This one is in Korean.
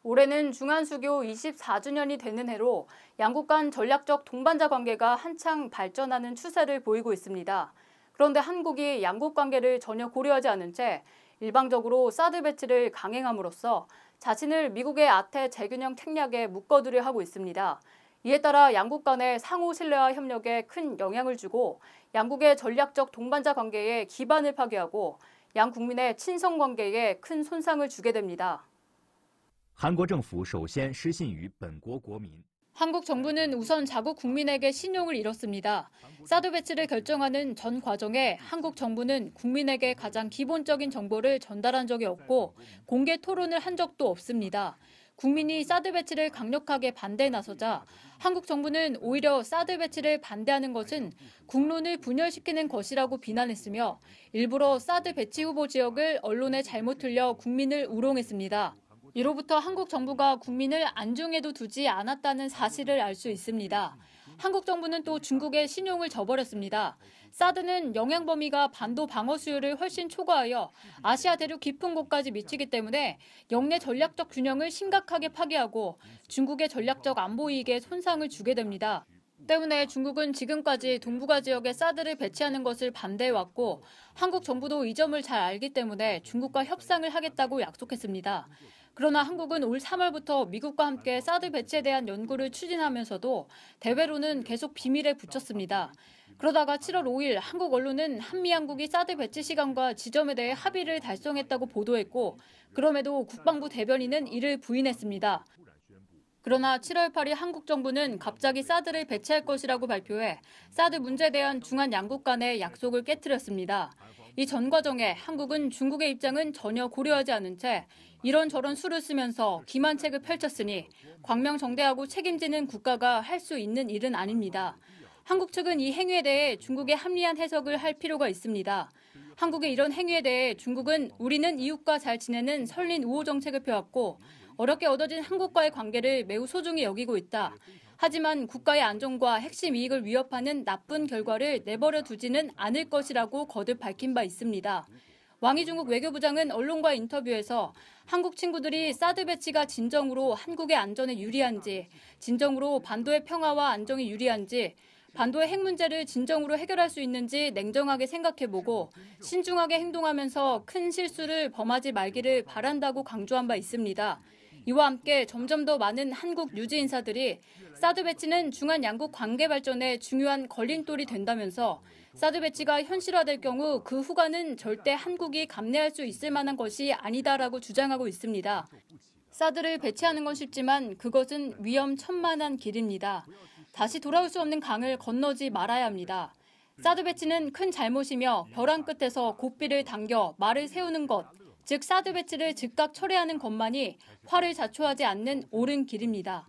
올해는 중한수교 24주년이 되는 해로 양국 간 전략적 동반자 관계가 한창 발전하는 추세를 보이고 있습니다. 그런데 한국이 양국 관계를 전혀 고려하지 않은 채 일방적으로 사드 배치를 강행함으로써 자신을 미국의 아태 재균형 책략에 묶어두려 하고 있습니다. 이에 따라 양국 간의 상호 신뢰와 협력에 큰 영향을 주고 양국의 전략적 동반자 관계에 기반을 파괴하고 양 국민의 친선 관계에 큰 손상을 주게 됩니다. 한국政府首先失信于本国国民. 한국 정부는 우선 자국 국민에게 신용을 잃었습니다. 사드 배치를 결정하는 전 과정에 한국 정부는 국민에게 가장 기본적인 정보를 전달한 적이 없고 공개 토론을 한 적도 없습니다. 국민이 사드 배치를 강력하게 반대에 나서자 한국 정부는 오히려 사드 배치를 반대하는 것은 국론을 분열시키는 것이라고 비난했으며 일부러 사드 배치 후보 지역을 언론에 잘못 틀려 국민을 우롱했습니다. 이로부터 한국 정부가 국민을 안중에도 두지 않았다는 사실을 알 수 있습니다. 한국 정부는 또 중국의 신용을 저버렸습니다. 사드는 영향 범위가 반도 방어 수요를 훨씬 초과하여 아시아 대륙 깊은 곳까지 미치기 때문에 영내 전략적 균형을 심각하게 파괴하고 중국의 전략적 안보 이익에 손상을 주게 됩니다. 때문에 중국은 지금까지 동북아 지역에 사드를 배치하는 것을 반대해왔고 한국 정부도 이 점을 잘 알기 때문에 중국과 협상을 하겠다고 약속했습니다. 그러나 한국은 올 3월부터 미국과 함께 사드 배치에 대한 연구를 추진하면서도 대외로는 계속 비밀에 붙였습니다. 그러다가 7월 5일 한국 언론은 한미양국이 사드 배치 시간과 지점에 대해 합의를 달성했다고 보도했고 그럼에도 국방부 대변인은 이를 부인했습니다. 그러나 7월 8일 한국 정부는 갑자기 사드를 배치할 것이라고 발표해 사드 문제에 대한 중한 양국 간의 약속을 깨트렸습니다. 이 전 과정에 한국은 중국의 입장은 전혀 고려하지 않은 채 이런저런 수를 쓰면서 기만책을 펼쳤으니 광명정대하고 책임지는 국가가 할 수 있는 일은 아닙니다. 한국 측은 이 행위에 대해 중국의 합리한 해석을 할 필요가 있습니다. 한국의 이런 행위에 대해 중국은 우리는 이웃과 잘 지내는 설린 우호 정책을 펴왔고 어렵게 얻어진 한국과의 관계를 매우 소중히 여기고 있다. 하지만 국가의 안전과 핵심 이익을 위협하는 나쁜 결과를 내버려 두지는 않을 것이라고 거듭 밝힌 바 있습니다. 왕이 중국 외교부장은 언론과의 인터뷰에서 한국 친구들이 사드 배치가 진정으로 한국의 안전에 유리한지, 진정으로 반도의 평화와 안정에 유리한지, 반도의 핵 문제를 진정으로 해결할 수 있는지 냉정하게 생각해보고 신중하게 행동하면서 큰 실수를 범하지 말기를 바란다고 강조한 바 있습니다. 이와 함께 점점 더 많은 한국 유지 인사들이 사드 배치는 중한 양국 관계 발전에 중요한 걸림돌이 된다면서 사드 배치가 현실화될 경우 그 후과는 절대 한국이 감내할 수 있을 만한 것이 아니다라고 주장하고 있습니다. 사드를 배치하는 건 쉽지만 그것은 위험천만한 길입니다. 다시 돌아올 수 없는 강을 건너지 말아야 합니다. 사드 배치는 큰 잘못이며 벼랑 끝에서 고삐를 당겨 말을 세우는 것, 즉 사드 배치를 즉각 철회하는 것만이 화를 자초하지 않는 옳은 길입니다.